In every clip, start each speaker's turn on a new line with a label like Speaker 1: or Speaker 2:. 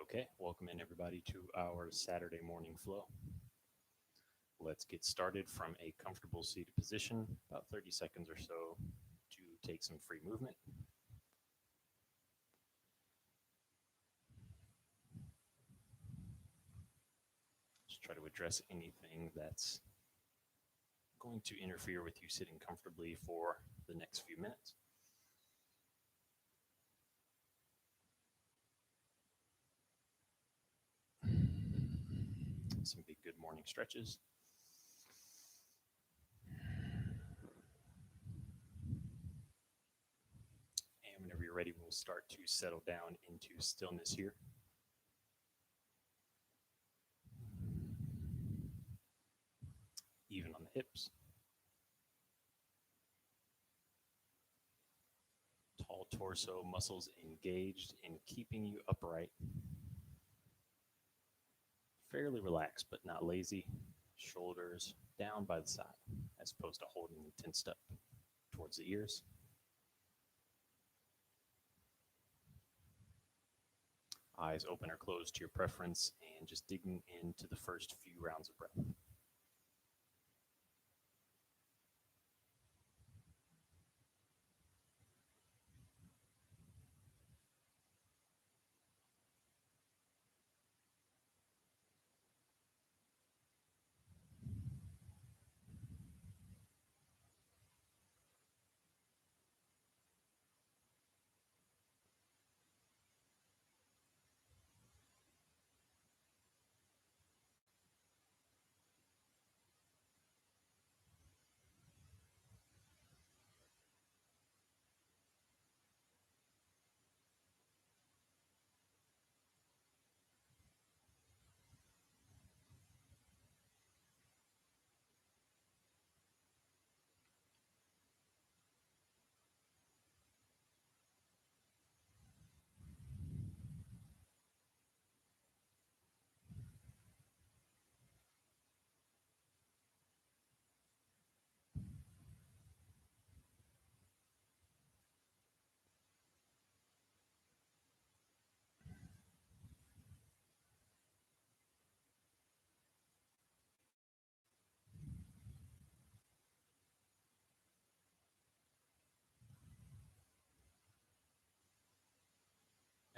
Speaker 1: Okay, welcome in everybody to our Saturday morning flow. Let's get started from a comfortable seated position, about 30 seconds or so to take some free movement. Just try to address anything that's going to interfere with you sitting comfortably for the next few minutes. Some big good morning stretches. And whenever you're ready, we'll start to settle down into stillness here. Even on the hips. Tall torso, muscles engaged in keeping you upright. Fairly relaxed, but not lazy. Shoulders down by the side, as opposed to holding them tensed up towards the ears. Eyes open or closed to your preference, and just digging into the first few rounds of breath.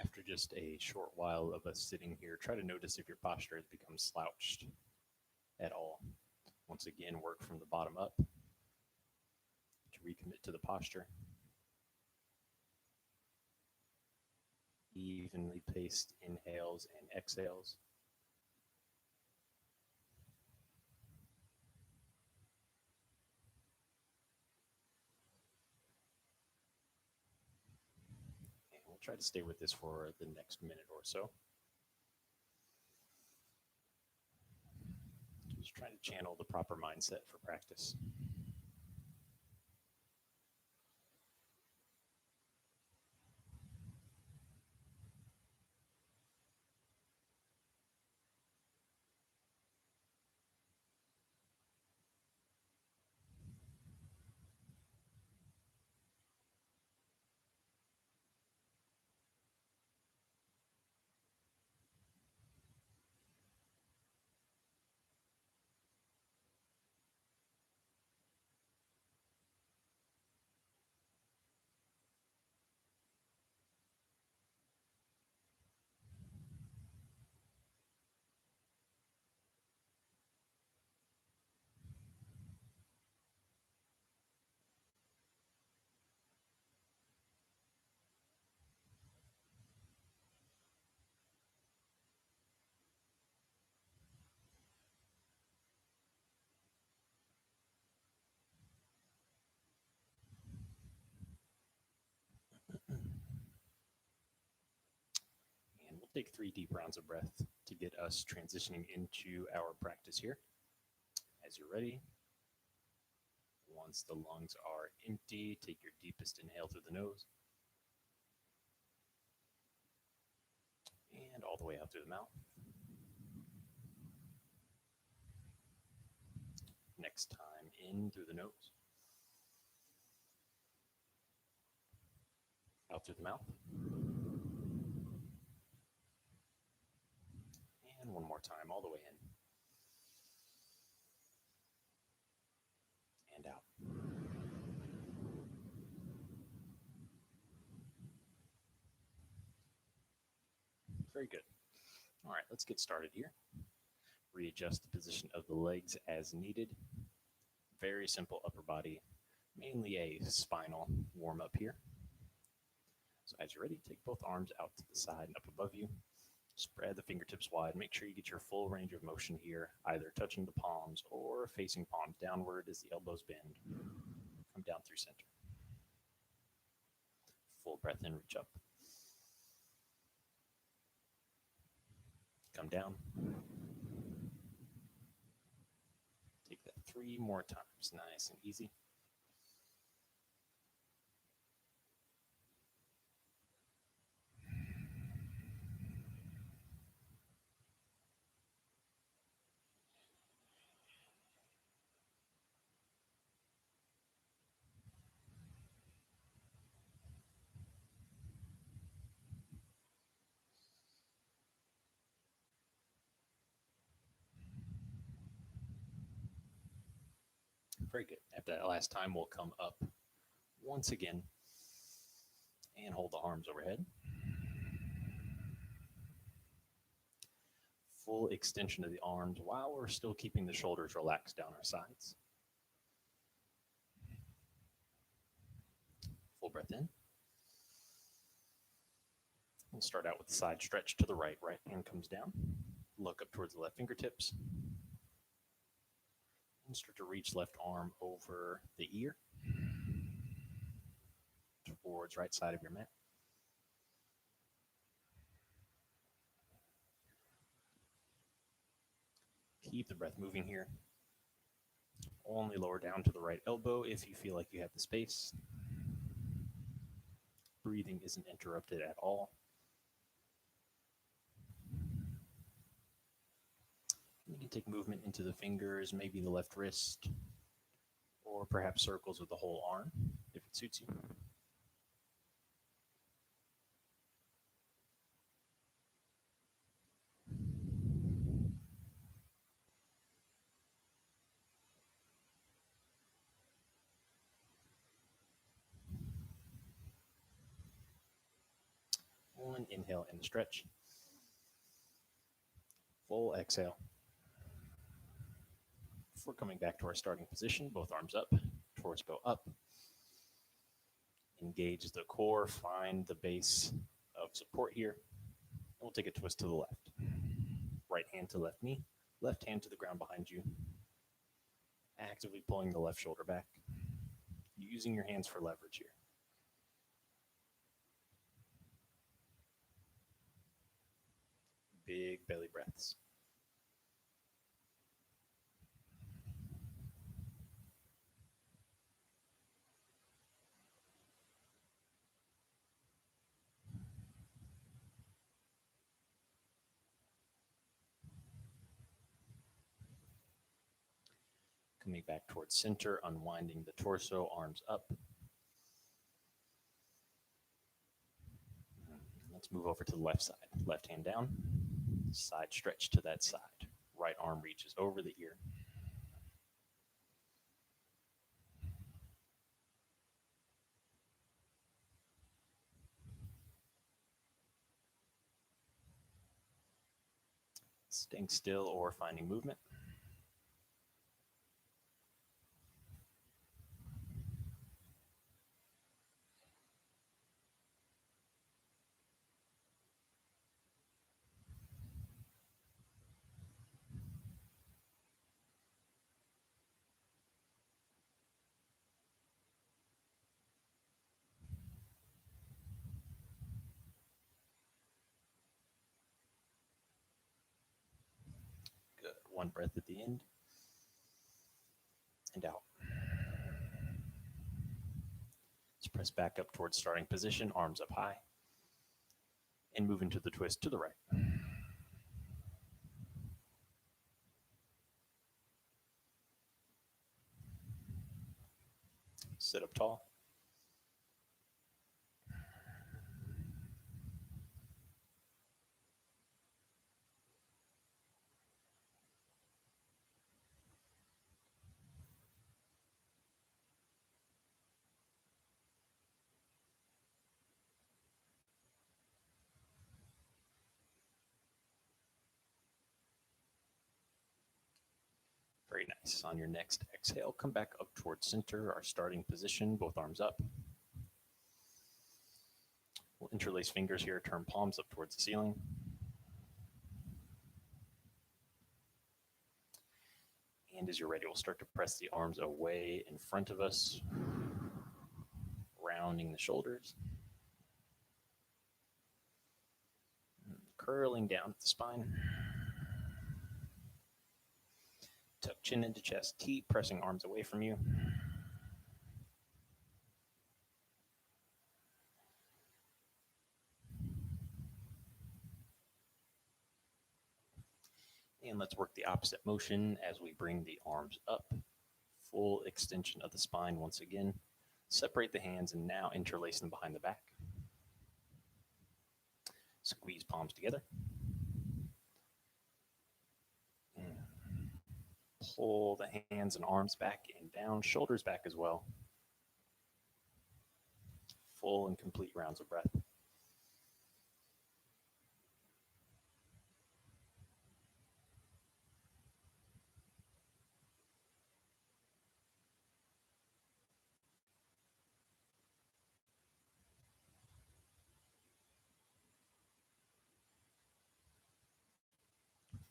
Speaker 1: After just a short while of us sitting here, try to notice if your posture has become slouched at all. Once again, work from the bottom up to recommit to the posture. Evenly paced inhales and exhales. And we'll try to stay with this for the next minute or so. Just trying to channel the proper mindset for practice. And we'll take 3 deep rounds of breath to get us transitioning into our practice here. As you're ready, once the lungs are empty, take your deepest inhale through the nose. And all the way out through the mouth. Next time, in through the nose. Out through the mouth. One more time, all the way in. And out. Very good. All right, let's get started here. Readjust the position of the legs as needed. Very simple upper body, mainly a spinal warm-up here. So as you're ready, take both arms out to the side and up above you. Spread the fingertips wide. Make sure you get your full range of motion here, either touching the palms or facing palms downward as the elbows bend. Come down through center. Full breath in, reach up. Come down. Take that 3 more times, nice and easy. Very good. After that last time, we'll come up once again and hold the arms overhead. Full extension of the arms while we're still keeping the shoulders relaxed down our sides. Full breath in. We'll start out with the side stretch to the right. Right hand comes down. Look up towards the left fingertips. And start to reach left arm over the ear towards right side of your mat. Keep the breath moving here. Only lower down to the right elbow if you feel like you have the space. Breathing isn't interrupted at all. You can take movement into the fingers, maybe the left wrist, or perhaps circles with the whole arm, if it suits you. One inhale and stretch. Full exhale. Before coming back to our starting position, both arms up, torso up. Engage the core, find the base of support here. And we'll take a twist to the left. Right hand to left knee, left hand to the ground behind you. Actively pulling the left shoulder back. Using your hands for leverage here. Big belly breaths. Coming back towards center, unwinding the torso, arms up. Let's move over to the left side. Left hand down, side stretch to that side. Right arm reaches over the ear. Staying still or finding movement. Good. One breath at the end. And out. Let's press back up towards starting position, arms up high. And move into the twist to the right. Sit up tall. Nice. On your next exhale, come back up towards center, our starting position, both arms up. We'll interlace fingers here, turn palms up towards the ceiling. And as you're ready, we'll start to press the arms away in front of us, rounding the shoulders, curling down at the spine. Tuck chin into chest, keep pressing arms away from you. And let's work the opposite motion as we bring the arms up. Full extension of the spine once again. Separate the hands and now interlace them behind the back. Squeeze palms together. Pull the hands and arms back and down, shoulders back as well. Full and complete rounds of breath.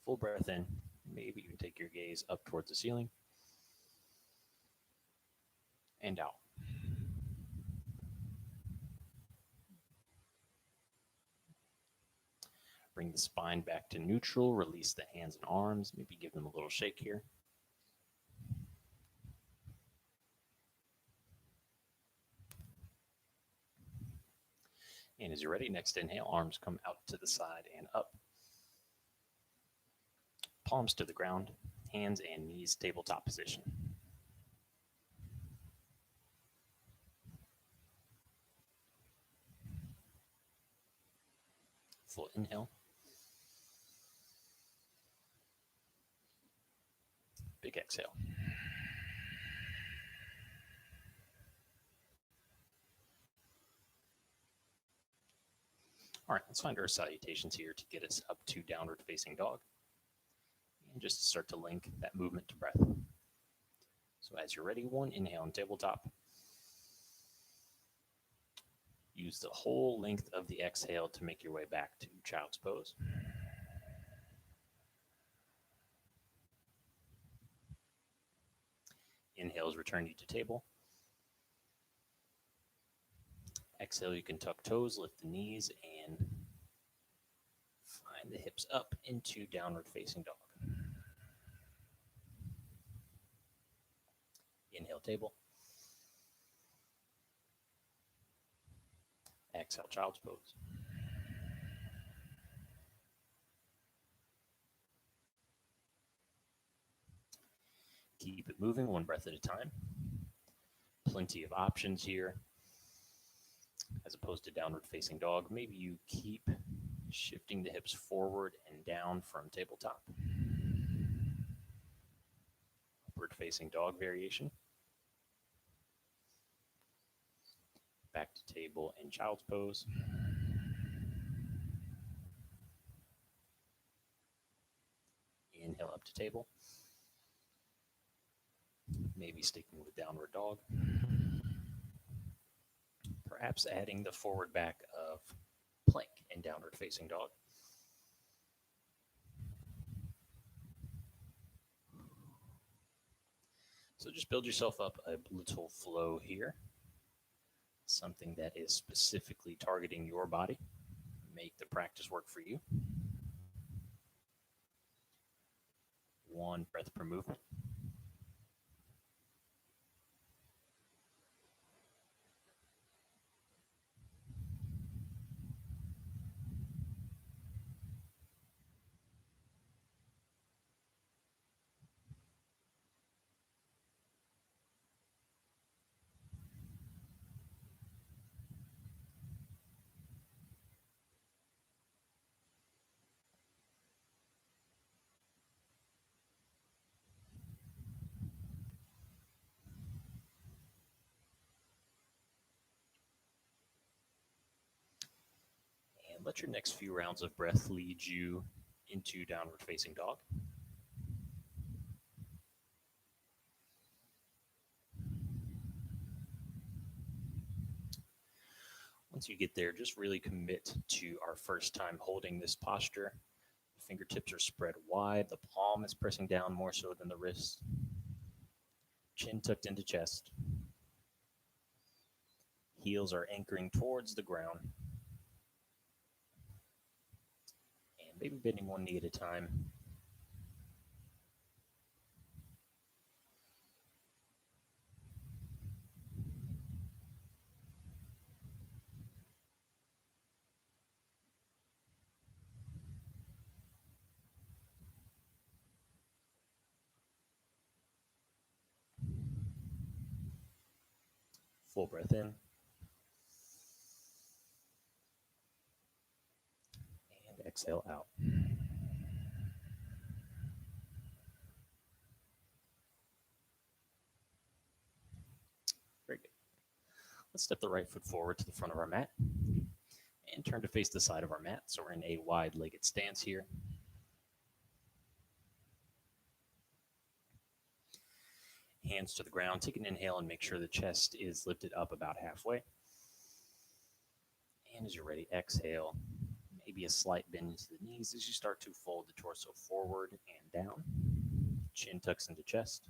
Speaker 1: Full breath in. Maybe you can take your gaze up towards the ceiling and out. Bring the spine back to neutral. Release the hands and arms. Maybe give them a little shake here. And as you're ready, next inhale, arms come out to the side and up. Palms to the ground, hands and knees tabletop position. Full inhale. Big exhale. All right, let's find our salutations here to get us up to downward facing dog. And just start to link that movement to breath. So as you're ready, one inhale on tabletop. Use the whole length of the exhale to make your way back to child's pose. Inhales return you to table. Exhale, you can tuck toes, lift the knees, and find the hips up into downward facing dog. Inhale, table. Exhale, child's pose. Keep it moving, one breath at a time. Plenty of options here. As opposed to downward facing dog, maybe you keep shifting the hips forward and down from tabletop. Upward facing dog variation. Back to table and child's pose. Inhale up to table. Maybe sticking with downward dog. Perhaps adding the forward back of plank and downward facing dog. So just build yourself up a little flow here. Something that is specifically targeting your body. Make the practice work for you. One breath per movement. And let your next few rounds of breath lead you into downward facing dog. Once you get there, just really commit to our first time holding this posture. Fingertips are spread wide. The palm is pressing down more so than the wrist. Chin tucked into chest. Heels are anchoring towards the ground. And maybe bending one knee at a time. Full breath in. And exhale out. Very good. Let's step the right foot forward to the front of our mat and turn to face the side of our mat. So we're in a wide-legged stance here. Hands to the ground. Take an inhale and make sure the chest is lifted up about halfway. And as you're ready, exhale. Maybe a slight bend into the knees as you start to fold the torso forward and down. Chin tucks into chest.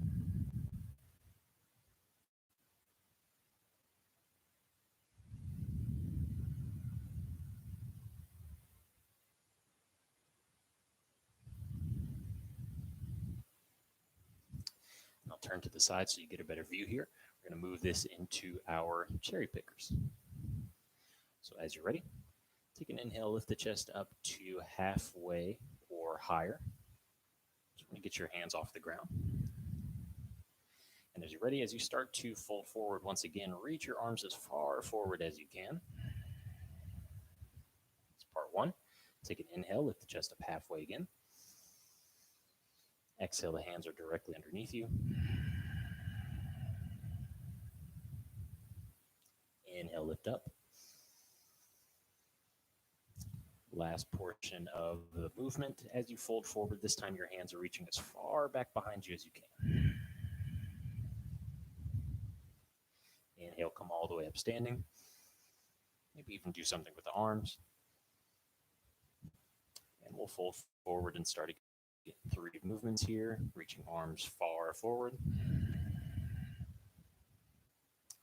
Speaker 1: And I'll turn to the side so you get a better view here. We're going to move this into our cherry pickers. So as you're ready, take an inhale, lift the chest up to halfway or higher. So we're going to get your hands off the ground. And as you're ready, as you start to fold forward once again, reach your arms as far forward as you can. That's part one. Take an inhale, lift the chest up halfway again. Exhale, the hands are directly underneath you. Inhale, lift up. Last portion of the movement. As you fold forward, this time your hands are reaching as far back behind you as you can. Inhale, come all the way up standing. Maybe even do something with the arms. And we'll fold forward and start again. 3 movements here, reaching arms far forward.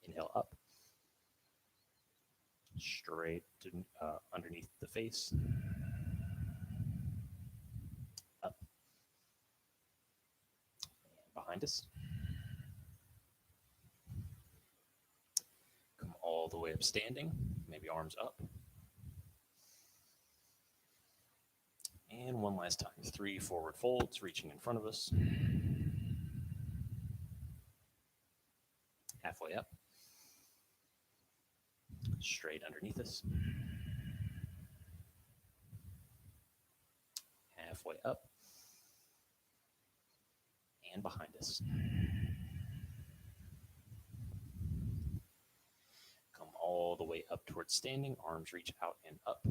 Speaker 1: Inhale up. Straight to, underneath the face. Up. And behind us. Come all the way up standing, maybe arms up. And one last time, 3 forward folds, reaching in front of us. Halfway up. Straight underneath us. Halfway up. And behind us. Come all the way up towards standing, arms reach out and up.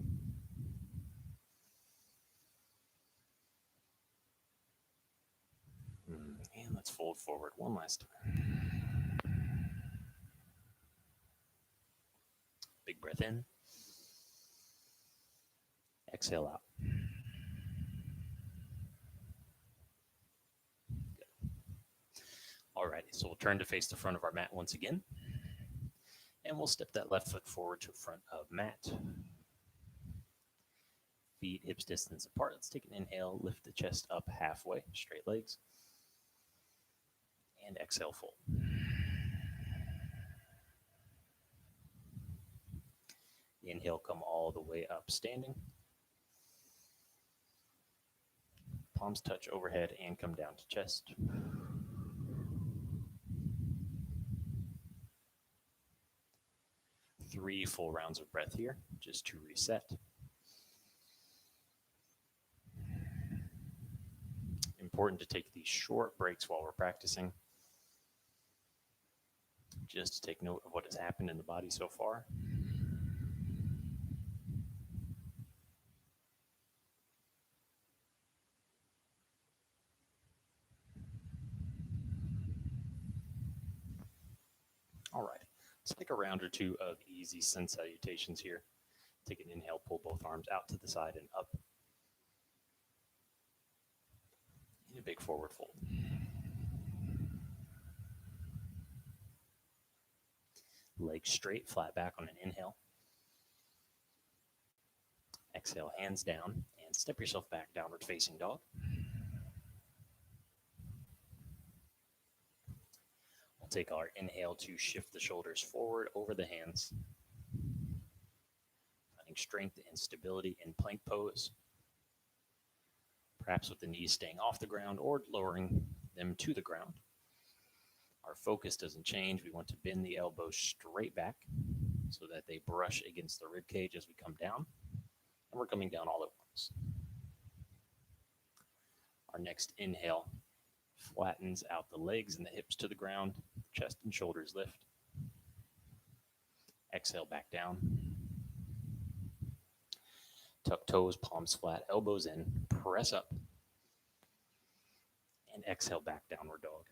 Speaker 1: And let's fold forward one last time. Big breath in. Exhale out. Good. Alrighty, so we'll turn to face the front of our mat once again. And we'll step that left foot forward to front of mat. Feet hips distance apart. Let's take an inhale, lift the chest up halfway, straight legs. And exhale, fold. Inhale, come all the way up, standing. Palms touch overhead and come down to chest. Three full rounds of breath here, just to reset. Important to take these short breaks while we're practicing, just to take note of what has happened in the body so far. All right, Let's take a round or two of easy Sun Salutations here. Take an inhale, pull both arms out to the side and up. And a big forward fold. Legs straight, flat back on an inhale. Exhale, hands down, and step yourself back, downward facing dog. We'll take our inhale to shift the shoulders forward over the hands. Finding strength and stability in plank pose. Perhaps with the knees staying off the ground or lowering them to the ground. Our focus doesn't change. We want to bend the elbows straight back so that they brush against the rib cage as we come down. And we're coming down all at once. Our next inhale flattens out the legs and the hips to the ground. Chest and shoulders lift. Exhale, back down. Tuck toes, palms flat, elbows in. Press up. And exhale, back, downward dog.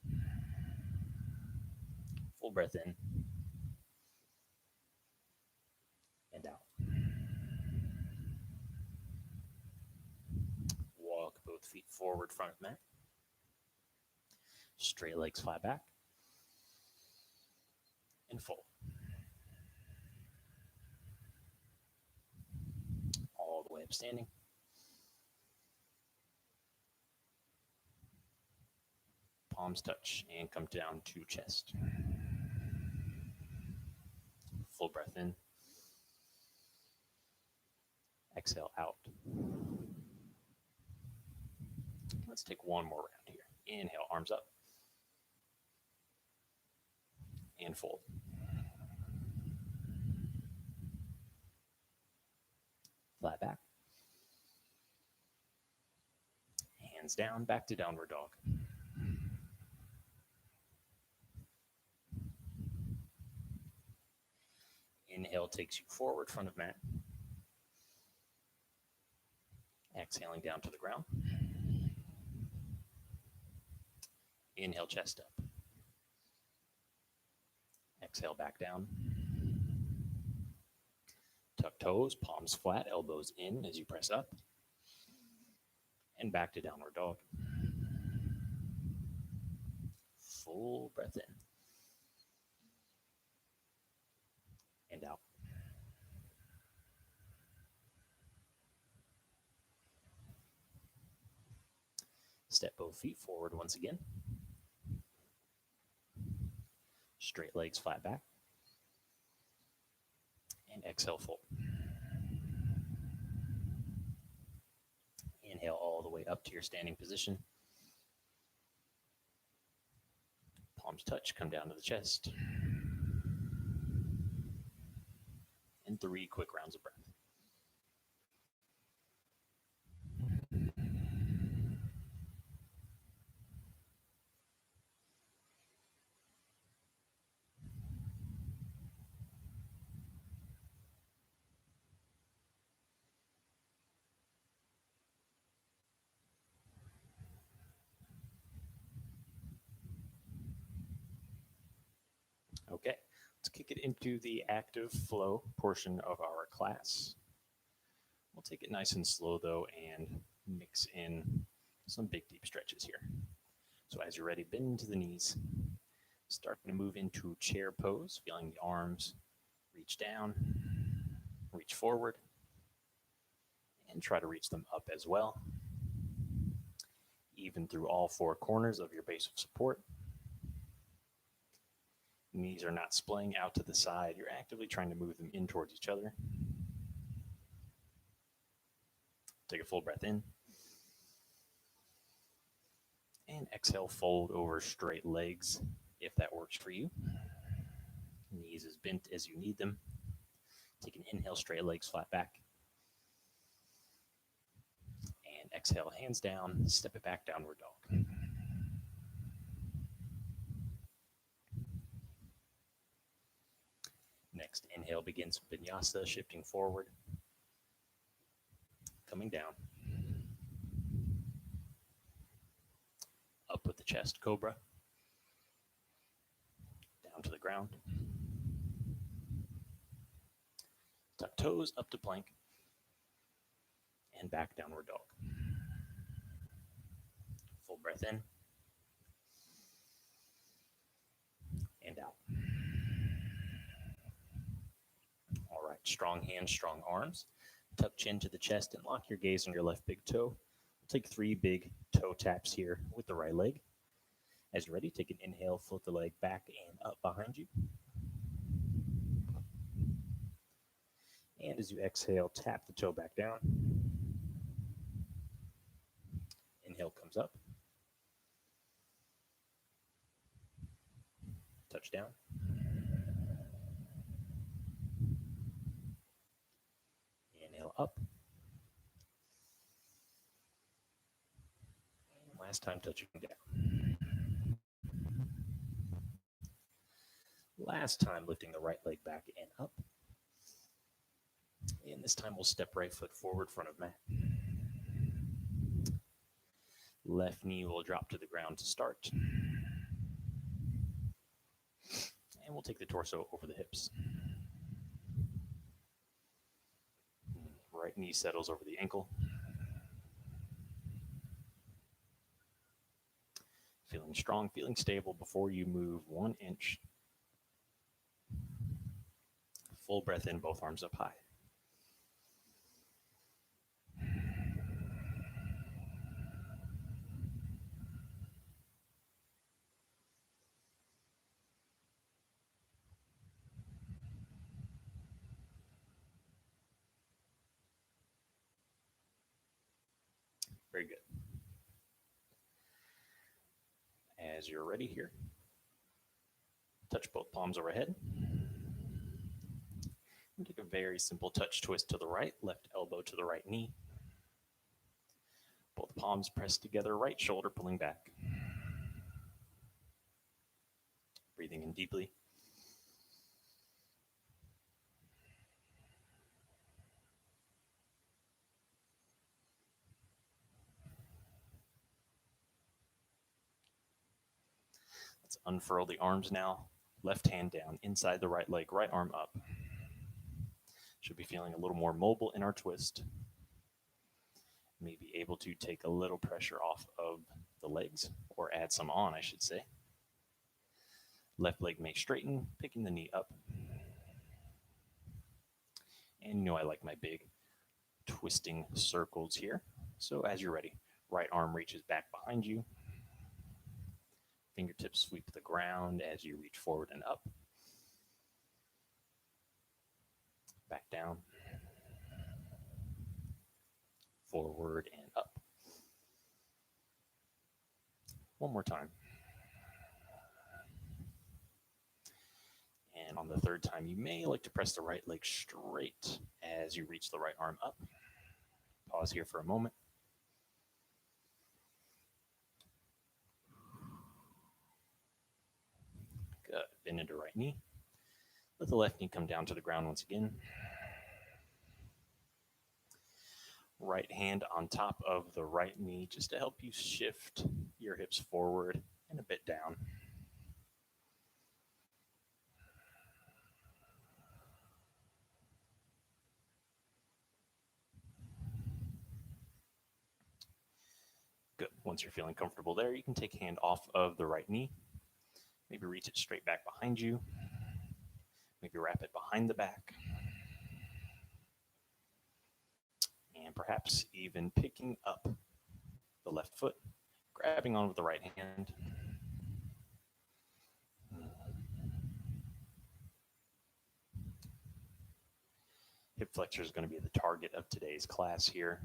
Speaker 1: Full breath in. And out. Walk both feet forward, front of mat. Straight legs flat back. And fold. All the way up standing. Palms touch and come down to chest. Full breath in. Exhale out. Let's take one more round here. Inhale, arms up. And fold. Flat back. Hands down, back to downward dog. Inhale takes you forward, front of mat. Exhaling down to the ground. Inhale, chest up. Exhale, back down. Tuck toes, palms flat, elbows in as you press up. And back to downward dog. Full breath in. And out. Step both feet forward once again. Straight legs flat back. And exhale, fold. Inhale all the way up to your standing position. Palms touch, come down to the chest. And 3 quick rounds of breath. Okay, let's kick it into the active flow portion of our class. We'll take it nice and slow though and mix in some big deep stretches here. So as you're ready, bend into the knees. Starting to move into chair pose, feeling the arms reach down, reach forward, and try to reach them up as well. Even through all 4 corners of your base of support. Knees are not splaying out to the side. You're actively trying to move them in towards each other. Take a full breath in. And exhale, fold over straight legs if that works for you. Knees as bent as you need them. Take an inhale, straight legs flat back. And exhale, hands down, step it back, downward dog. Next, inhale begins Vinyasa, shifting forward. Coming down. Up with the chest, cobra. Down to the ground. Tuck toes up to plank. And back downward dog. Full breath in. And out. All right, strong hands, strong arms. Tuck chin to the chest and lock your gaze on your left big toe. Take 3 big toe taps here with the right leg. As you're ready, take an inhale, float the leg back and up behind you. And as you exhale, tap the toe back down. Inhale comes up. Touch down. Inhale up. And last time touching down. Last time lifting the right leg back and up. And this time we'll step right foot forward, front of mat. Left knee will drop to the ground to start. And we'll take the torso over the hips. Right knee settles over the ankle. Feeling strong, feeling stable before you move 1 inch. Full breath in, both arms up high. Very good. As you're ready here, touch both palms overhead. And take a very simple touch twist to the right, left elbow to the right knee. Both palms pressed together, right shoulder pulling back. Breathing in deeply. Let's unfurl the arms now. Left hand down, inside the right leg, right arm up. Should be feeling a little more mobile in our twist. Maybe able to take a little pressure off of the legs, or add some on, I should say. Left leg may straighten, picking the knee up. And you know I like my big twisting circles here. So as you're ready, right arm reaches back behind you. Fingertips sweep the ground as you reach forward and up. Back down. Forward and up. One more time. And on the third time, you may like to press the right leg straight as you reach the right arm up. Pause here for a moment. Good. Bend into right knee. Let the left knee come down to the ground once again. Right hand on top of the right knee just to help you shift your hips forward and a bit down. Good. Once you're feeling comfortable there, you can take hand off of the right knee. Maybe reach it straight back behind you. Maybe wrap it behind the back. And perhaps even picking up the left foot, grabbing on with the right hand. Hip flexor is going to be the target of today's class here.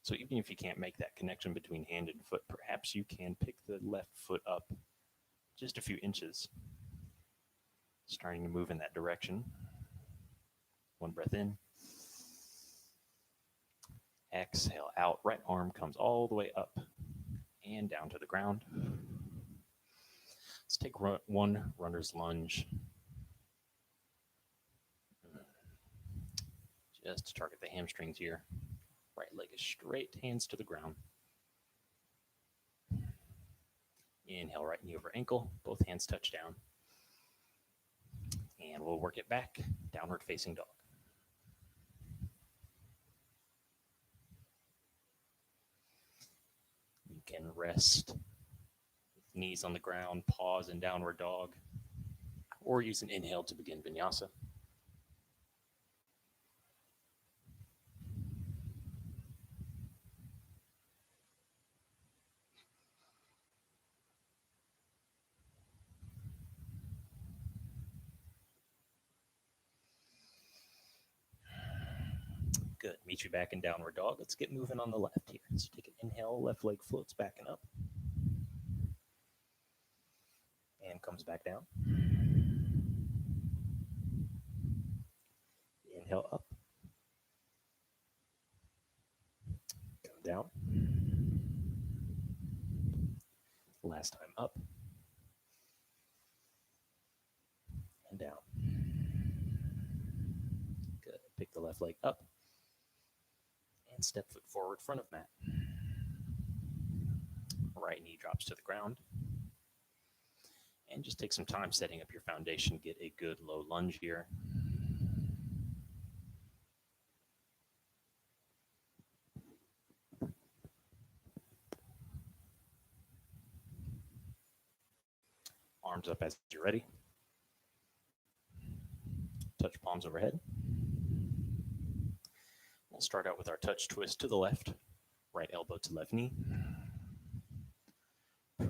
Speaker 1: So even if you can't make that connection between hand and foot, perhaps you can pick the left foot up just a few inches. Starting to move in that direction. One breath in. Exhale out. Right arm comes all the way up and down to the ground. Let's take one runner's lunge. Just to target the hamstrings here. Right leg is straight, hands to the ground. Inhale, right knee over ankle, both hands touch down. And we'll work it back, downward facing dog. You can rest, knees on the ground, pause in downward dog, or use an inhale to begin vinyasa. Good. Meet you back in downward dog. Let's get moving on the left here. So take an inhale, left leg floats back and up. And comes back down. Inhale up. Come down. Last time up. And down. Good. Pick the left leg up. And step foot forward, front of mat. Right knee drops to the ground. And just take some time setting up your foundation. Get a good low lunge here. Arms up as you're ready. Touch palms overhead. We'll start out with our touch twist to the left. Right elbow to left knee.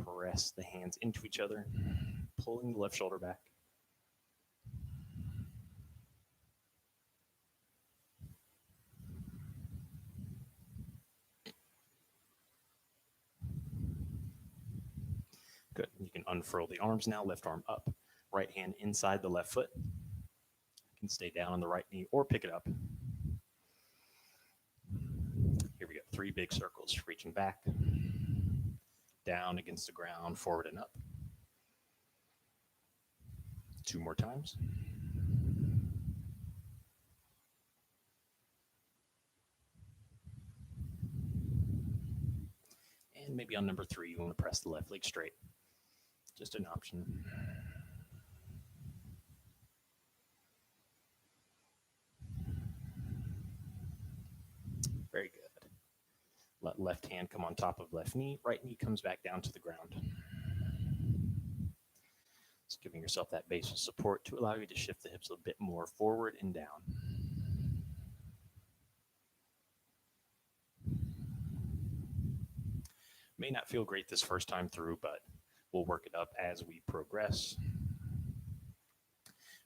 Speaker 1: Press the hands into each other, pulling the left shoulder back. Good. You can unfurl the arms now, left arm up, right hand inside the left foot. You can stay down on the right knee or pick it up. Here we go. 3 big circles, reaching back, down against the ground, forward and up. 2 more times. And maybe on number 3, you want to press the left leg straight. Just an option. Very good. Let left hand come on top of left knee. Right knee comes back down to the ground. Just giving yourself that base of support to allow you to shift the hips a bit more forward and down. May not feel great this first time through, but we'll work it up as we progress.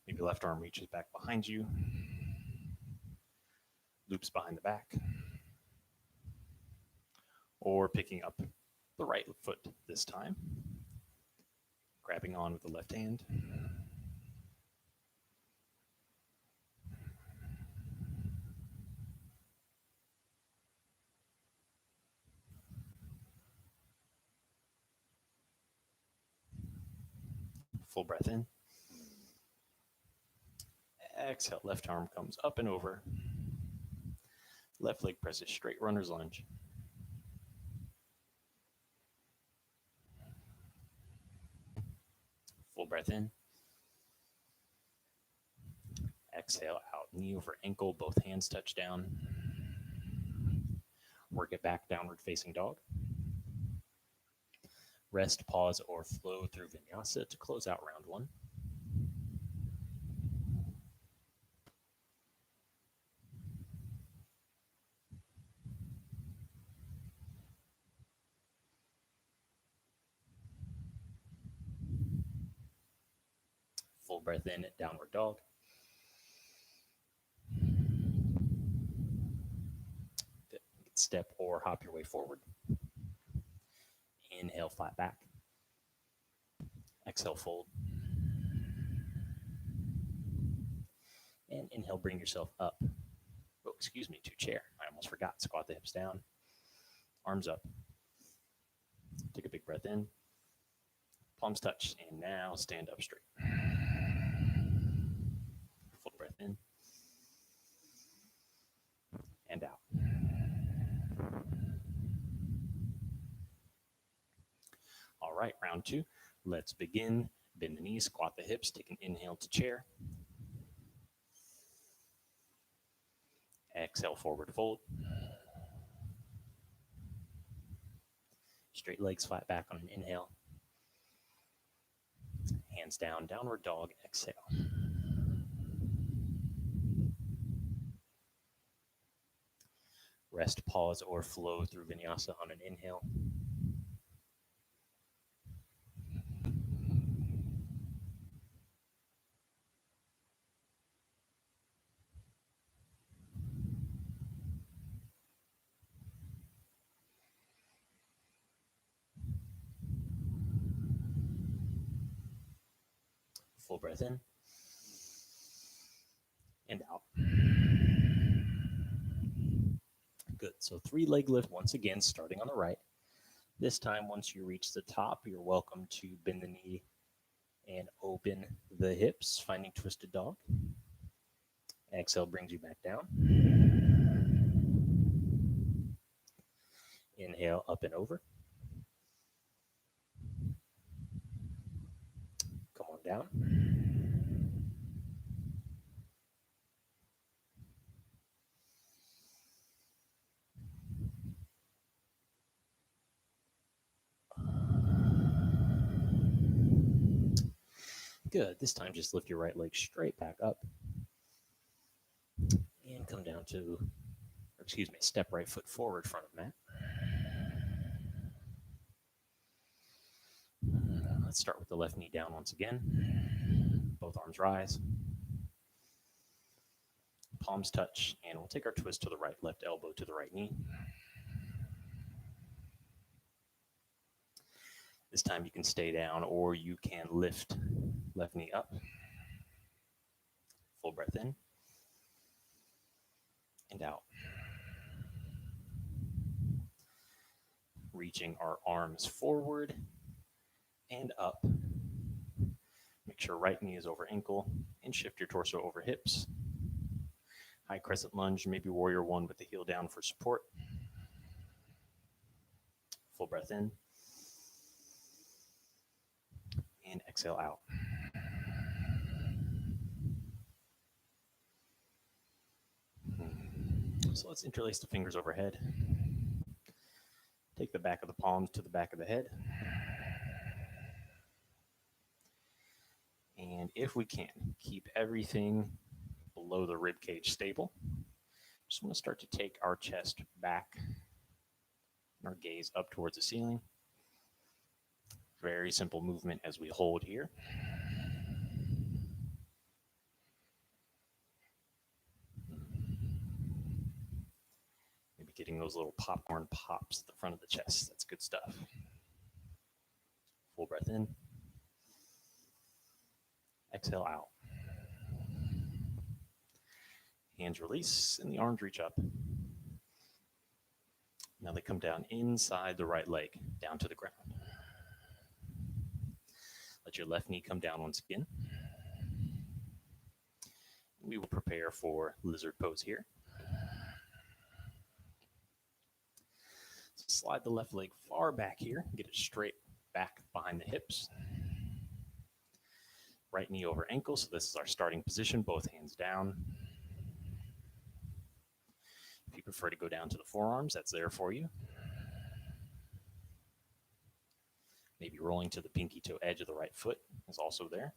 Speaker 1: Maybe left arm reaches back behind you. Loops behind the back. Or picking up the right foot this time. Grabbing on with the left hand. Full breath in. Exhale, left arm comes up and over. Left leg presses straight, runner's lunge. Full breath in. Exhale out, knee over ankle, both hands touch down. Work it back, downward facing dog. Rest, pause, or flow through vinyasa to close out round 1. Full breath in at downward dog. Step or hop your way forward. Inhale, flat back. Exhale, fold. And inhale, bring yourself up. Oh, excuse me, to chair. I almost forgot. Squat the hips down. Arms up. Take a big breath in. Palms touch. And now stand up straight. Full breath in. And out. All right, round 2. Let's begin. Bend the knees, squat the hips, take an inhale to chair. Exhale, forward fold. Straight legs flat back on an inhale. Hands down, downward dog, exhale. Rest, pause, or flow through Vinyasa on an inhale. Full breath in and out. Good. So 3-leg lift once again, starting on the right. This time, once you reach the top, you're welcome to bend the knee and open the hips, finding twisted dog. Exhale brings you back down. Inhale, up and over. Come on down. Good. This time, just lift your right leg straight back up. And come down to, step right foot forward, front of mat. Let's start with the left knee down once again. Both arms rise. Palms touch, and we'll take our twist to the right, left elbow to the right knee. This time you can stay down or you can lift left knee up. Full breath in and out. Reaching our arms forward and up. Make sure right knee is over ankle and shift your torso over hips. High crescent lunge, maybe warrior one with the heel down for support. Full breath in. And exhale out. So let's interlace the fingers overhead. Take the back of the palms to the back of the head. And if we can, keep everything below the rib cage stable. Just want to start to take our chest back and our gaze up towards the ceiling. Very simple movement as we hold here. Maybe getting those little popcorn pops at the front of the chest. That's good stuff. Full breath in. Exhale out. Hands release and the arms reach up. Now they come down inside the right leg, down to the ground. Let your left knee come down once again. We will prepare for lizard pose here. Slide the left leg far back here. Get it straight back behind the hips. Right knee over ankle. So this is our starting position, both hands down. If you prefer to go down to the forearms, that's there for you. Maybe rolling to the pinky toe edge of the right foot is also there.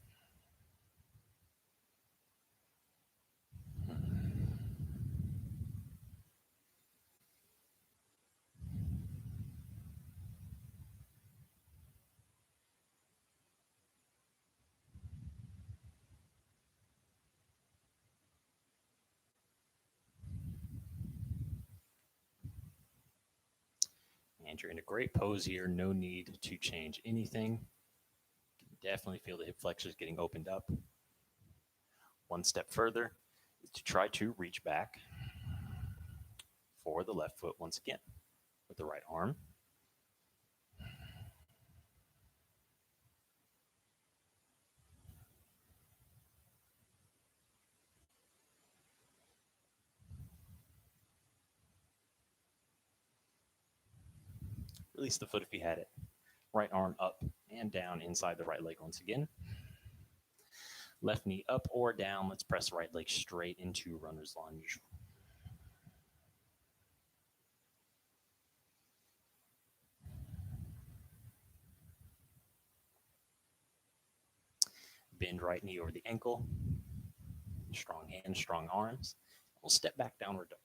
Speaker 1: And you're in a great pose here. No need to change anything. You can definitely feel the hip flexors getting opened up. One step further is to try to reach back for the left foot once again with the right arm. Release the foot if you had it. Right arm up and down inside the right leg once again. Left knee up or down. Let's press the right leg straight into runner's lunge. Bend right knee over the ankle. Strong hands, strong arms. We'll step back, downward dog.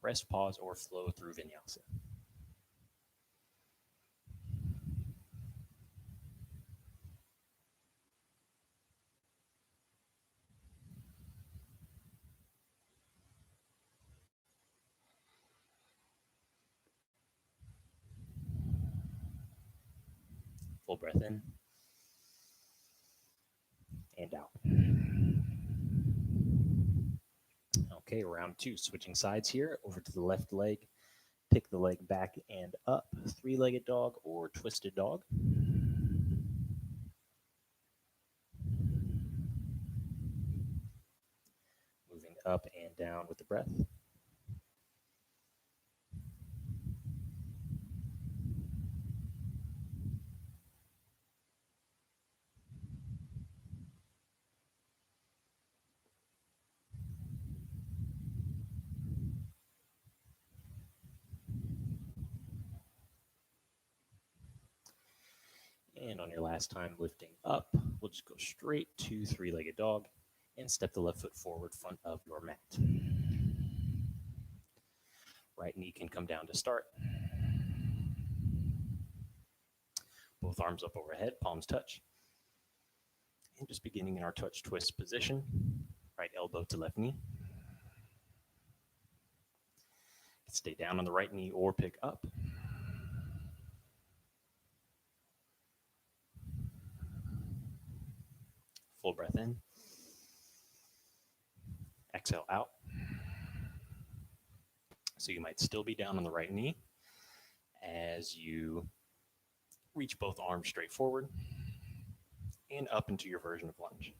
Speaker 1: Rest, pause, or flow through Vinyasa. Full breath in and out. Okay, round two. Switching sides here. Over to the left leg. Pick the leg back and up. Three-legged dog or twisted dog. Moving up and down with the breath. And on your last time lifting up, we'll just go straight to three-legged dog and step the left foot forward front of your mat. Right knee can come down to start. Both arms up overhead, palms touch. And just beginning in our touch twist position, right elbow to left knee. Stay down on the right knee or pick up. Full breath in. Exhale out. So you might still be down on the right knee as you reach both arms straight forward and up into your version of lunge.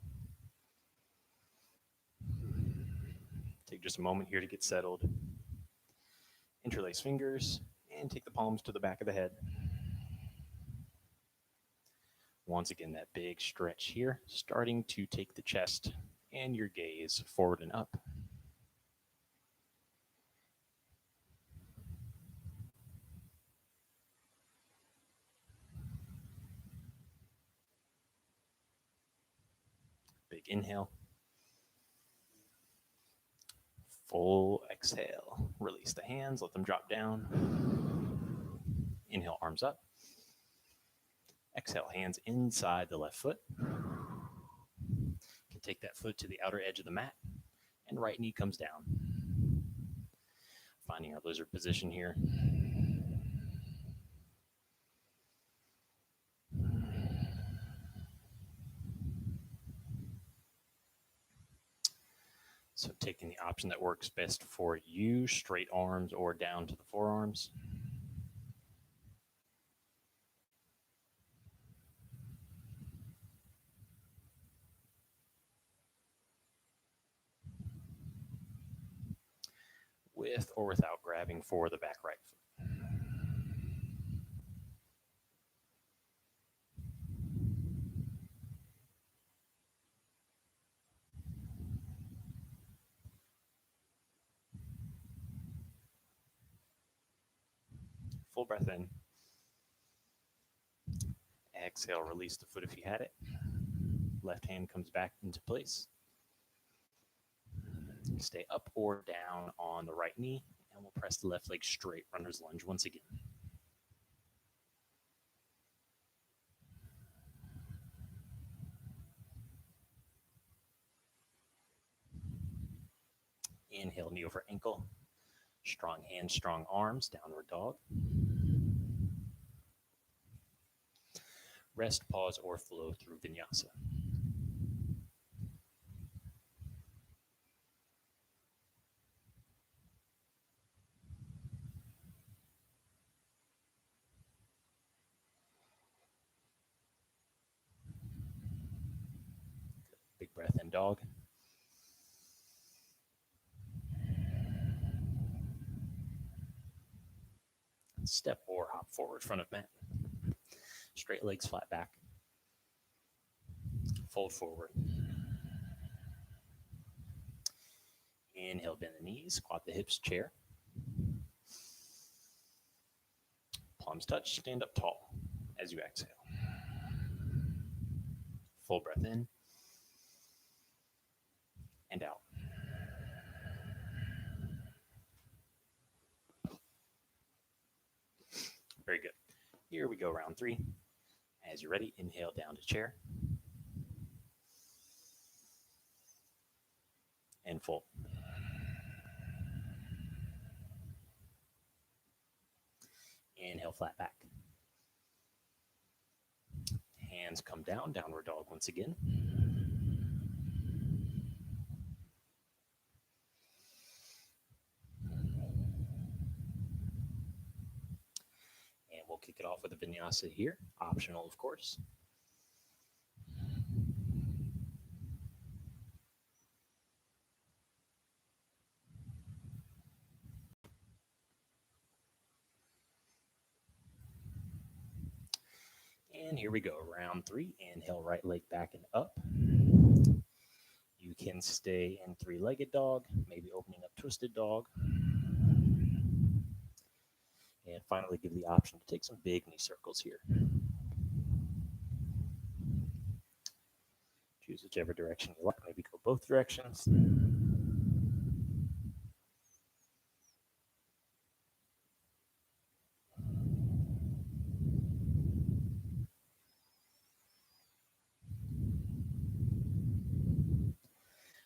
Speaker 1: Take just a moment here to get settled. Interlace fingers and take the palms to the back of the head. Once again, that big stretch here, starting to take the chest and your gaze forward and up. Big inhale. Full exhale. Release the hands, let them drop down. Inhale, arms up. Exhale, hands inside the left foot. You can take that foot to the outer edge of the mat, and right knee comes down. Finding our lizard position here. So taking the option that works best for you, straight arms or down to the forearms. With or without grabbing for the back right foot. Full breath in. Exhale, release the foot if you had it. Left hand comes back into place. Stay up or down on the right knee, and we'll press the left leg straight, runner's lunge once again. Inhale, knee over ankle. Strong hands, strong arms, downward dog. Rest, pause, or flow through Vinyasa. Big breath in, dog. Step or hop forward, front of mat. Straight legs flat back. Fold forward. Inhale, bend the knees, squat the hips, chair. Palms touch, stand up tall as you exhale. Full breath in and out. Very good. Here we go, round 3. As you're ready, inhale down to chair. And full. Inhale, flat back. Hands come down, downward dog once again. And we'll kick it off with a vinyasa here, optional of course. And here we go, round 3. Inhale, right leg back and up. You can stay in 3-legged dog, maybe opening up twisted dog. And finally, give the option to take some big knee circles here. Choose whichever direction you like, maybe go both directions.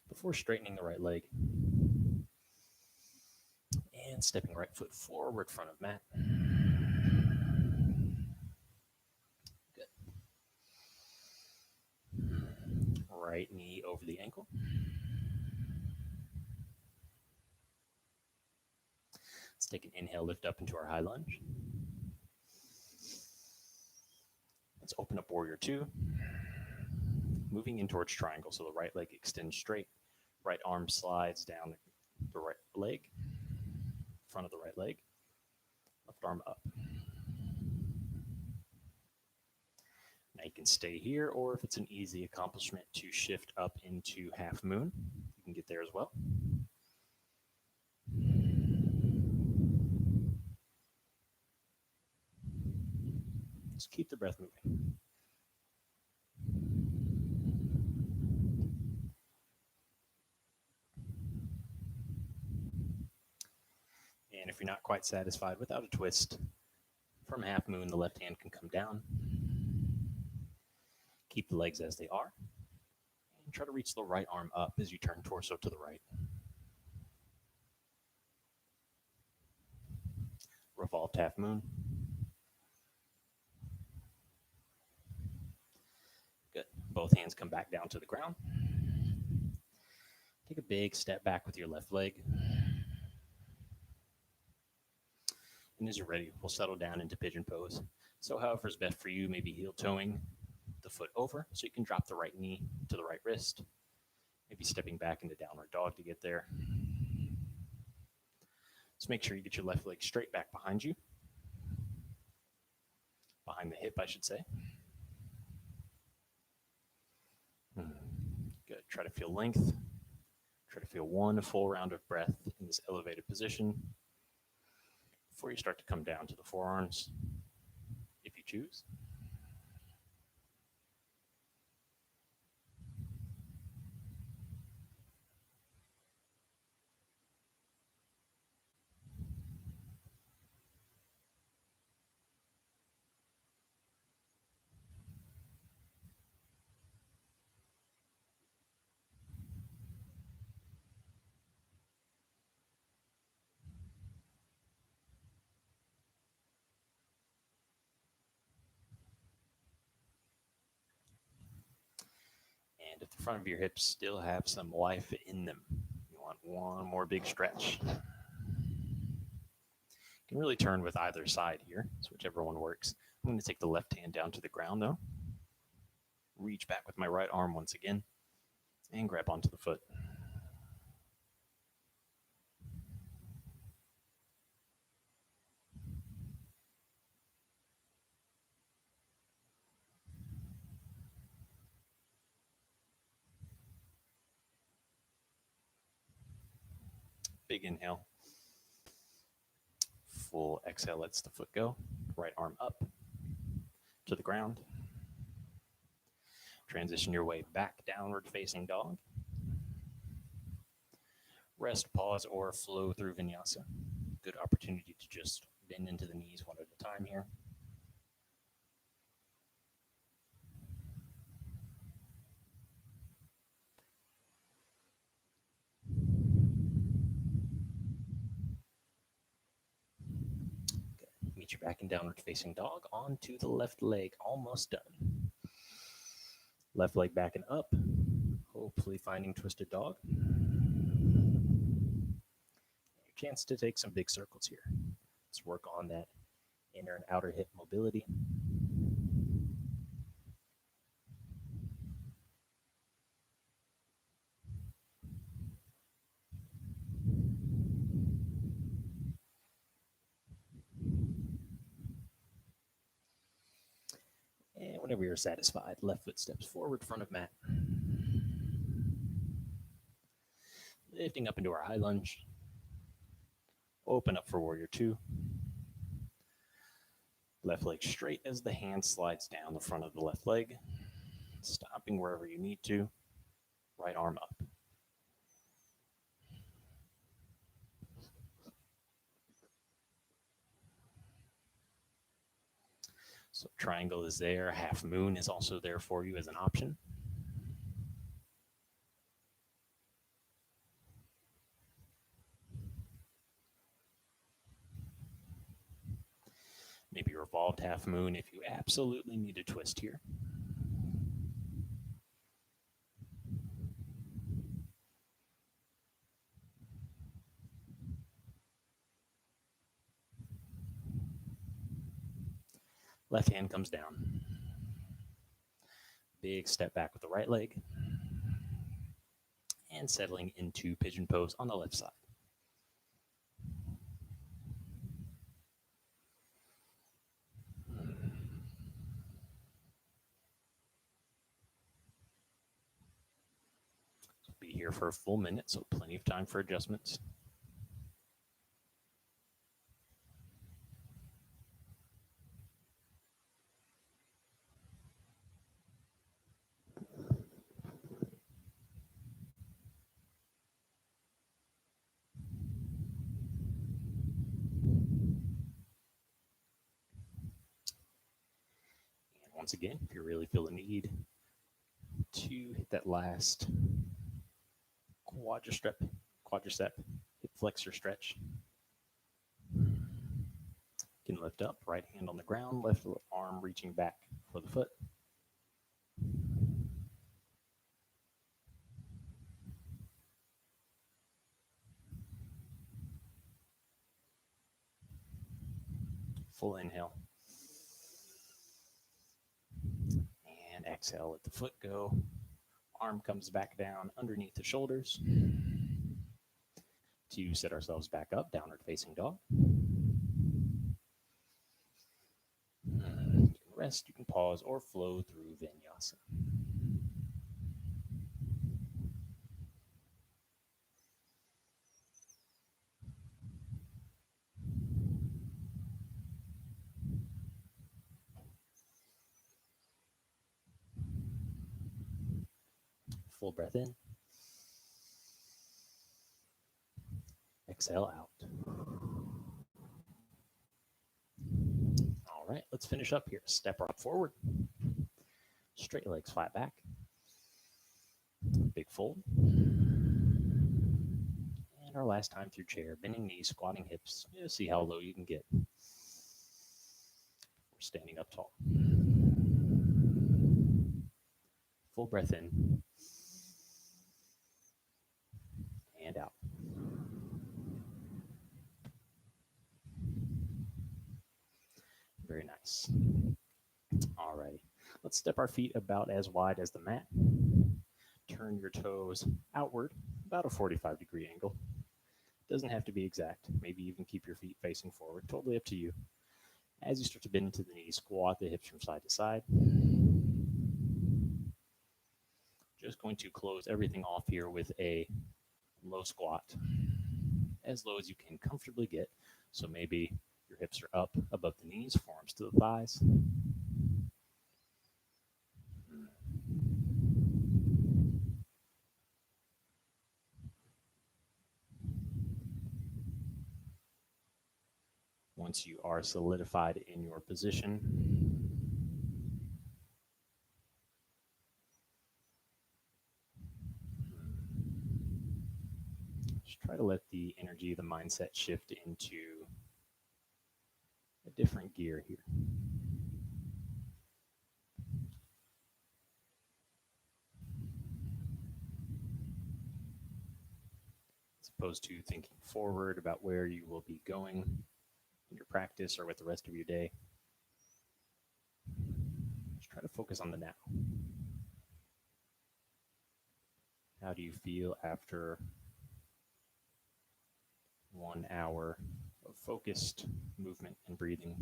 Speaker 1: Before straightening the right leg and stepping right foot forward front of mat. Good. Right knee over the ankle. Let's take an inhale, lift up into our high lunge. Let's open up warrior 2. Moving in towards triangle, so the right leg extends straight. Right arm slides down the right leg, front of the right leg, left arm up. Now you can stay here, or if it's an easy accomplishment to shift up into half moon, you can get there as well. Just keep the breath moving. And if you're not quite satisfied without a twist, from half moon, the left hand can come down. Keep the legs as they are. And try to reach the right arm up as you turn torso to the right. Revolved half moon. Good. Both hands come back down to the ground. Take a big step back with your left leg. And as you're ready, we'll settle down into pigeon pose. So however is best for you, maybe heel toeing the foot over so you can drop the right knee to the right wrist. Maybe stepping back into downward dog to get there. Just make sure you get your left leg straight back behind you. Behind the hip, I should say. Good. Try to feel length. Try to feel one full round of breath in this elevated position before you start to come down to the forearms, if you choose. And if the front of your hips still have some life in them, you want one more big stretch. You can really turn with either side here, so whichever one works. I'm going to take the left hand down to the ground though. Reach back with my right arm once again and grab onto the foot. Big inhale. Full exhale lets the foot go. Right arm up to the ground. Transition your way back, downward facing dog. Rest, pause, or flow through vinyasa. Good opportunity to just bend into the knees one at a time here. Good. Meet you back in downward facing dog onto the left leg. Almost done. Left leg back and up. Hopefully finding twisted dog. Your chance to take some big circles here. Let's work on that inner and outer hip mobility. And whenever you're satisfied, left foot steps forward, front of mat. Lifting up into our high lunge. Open up for warrior two. Left leg straight as the hand slides down the front of the left leg. Stopping wherever you need to. Right arm up. So triangle is there. Half moon is also there for you as an option. Maybe revolved half moon if you absolutely need a twist here. Left hand comes down. Big step back with the right leg. And settling into pigeon pose on the left side. Be here for a full minute, so plenty of time for adjustments. Once again, if you really feel the need to hit that last quadricep, hip flexor stretch, you can lift up, right hand on the ground, left arm reaching back for the foot. Full inhale. And exhale, let the foot go. Arm comes back down underneath the shoulders. To set ourselves back up, downward facing dog. You can rest, you can pause, or flow through vinyasa. Full breath in. Exhale out. All right, let's finish up here. Step rock forward. Straight legs flat back. Big fold. And our last time through chair, bending knees, squatting hips. See how low you can get. We're standing up tall. Full breath in. And out. Very nice. All righty. Let's step our feet about as wide as the mat. Turn your toes outward, about a 45-degree angle. Doesn't have to be exact. Maybe even keep your feet facing forward. Totally up to you. As you start to bend into the knees, squat the hips from side to side. Just going to close everything off here with a low squat. As low as you can comfortably get. So maybe your hips are up above the knees, forearms to the thighs. Once you are solidified in your position, just try to let the energy, the mindset shift into a different gear here. As opposed to thinking forward about where you will be going in your practice or with the rest of your day. Just try to focus on the now. How do you feel after 1 hour of focused movement and breathing?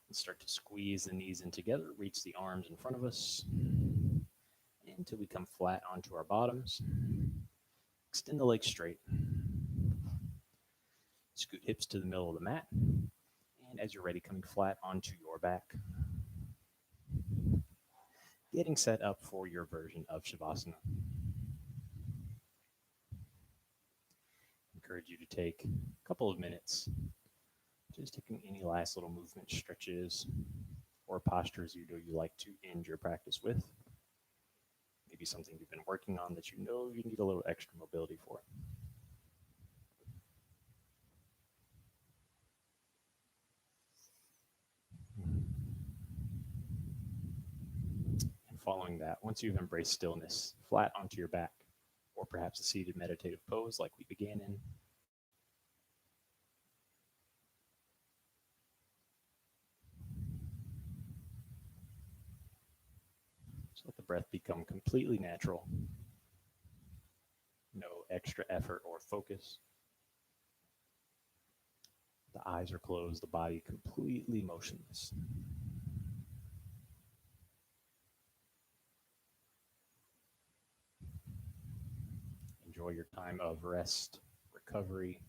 Speaker 1: Let's start to squeeze the knees in together, reach the arms in front of us until we come flat onto our bottoms. Extend the legs straight. Scoot hips to the middle of the mat. And as you're ready, coming flat onto your back. Getting set up for your version of Shavasana. Encourage you to take a couple of minutes, just taking any last little movement stretches or postures you like to end your practice with. Maybe something you've been working on that you know you need a little extra mobility for. And following that, once you've embraced stillness, flat onto your back, or perhaps a seated meditative pose like we began in, just let the breath become completely natural. No extra effort or focus. The eyes are closed, the body completely motionless. Enjoy your time of rest, recovery,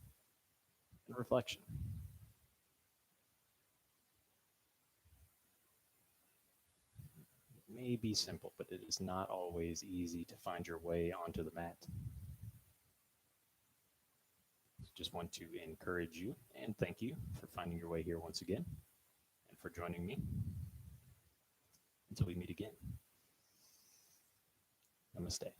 Speaker 1: and reflection. It may be simple, but it is not always easy to find your way onto the mat. Just want to encourage you and thank you for finding your way here once again and for joining me. Until we meet again. Namaste.